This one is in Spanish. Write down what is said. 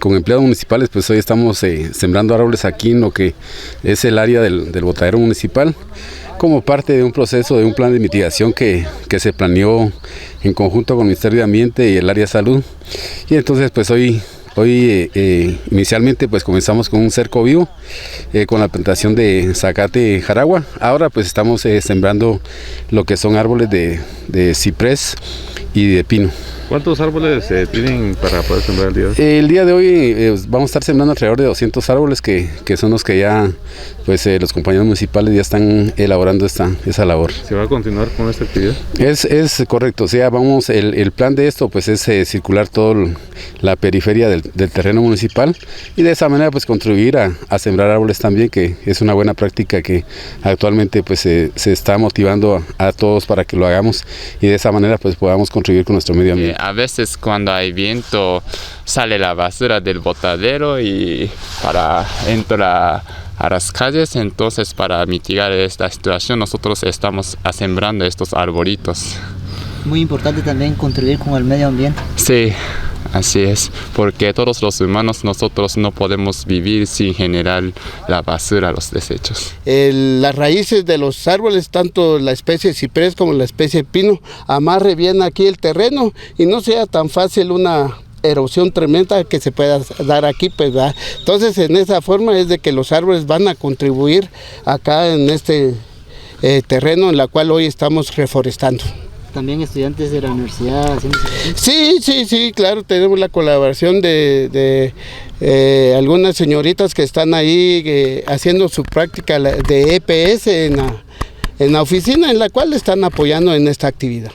con empleados municipales, pues hoy estamos sembrando árboles aquí en lo que es el área del botadero municipal, como parte de un proceso, de un plan de mitigación que se planeó en conjunto con el Ministerio de Ambiente y el área de salud. Y entonces pues hoy inicialmente pues comenzamos con un cerco vivo, con la plantación de zacate jaragua. Ahora pues estamos sembrando lo que son árboles de ciprés y de pino. ¿Cuántos árboles tienen para poder sembrar el día de hoy? El día de hoy vamos a estar sembrando alrededor de 200 árboles que son los que ya pues los compañeros municipales ya están elaborando esa labor. ¿Se va a continuar con esta actividad? Es correcto, o sea, el plan de esto pues es circular toda la periferia del terreno municipal y de esa manera pues contribuir a sembrar árboles también, que es una buena práctica que actualmente pues se está motivando a todos para que lo hagamos y de esa manera pues podamos contribuir con nuestro medio ambiente. A veces cuando hay viento sale la basura del botadero y entra a las calles, entonces para mitigar esta situación nosotros estamos sembrando estos arbolitos. Muy importante también contribuir con el medio ambiente. Sí, así es, porque todos los humanos nosotros no podemos vivir sin generar la basura, los desechos. Las raíces de los árboles, tanto la especie ciprés como la especie pino, amarre bien aquí el terreno y no sea tan fácil una erosión tremenda que se pueda dar aquí, pues, ¿verdad? Entonces en esa forma es de que los árboles van a contribuir acá en este terreno en la cual hoy estamos reforestando. También estudiantes de la universidad. Sí, claro, tenemos la colaboración de algunas señoritas que están ahí haciendo su práctica de EPS en la oficina, en la cual están apoyando en esta actividad.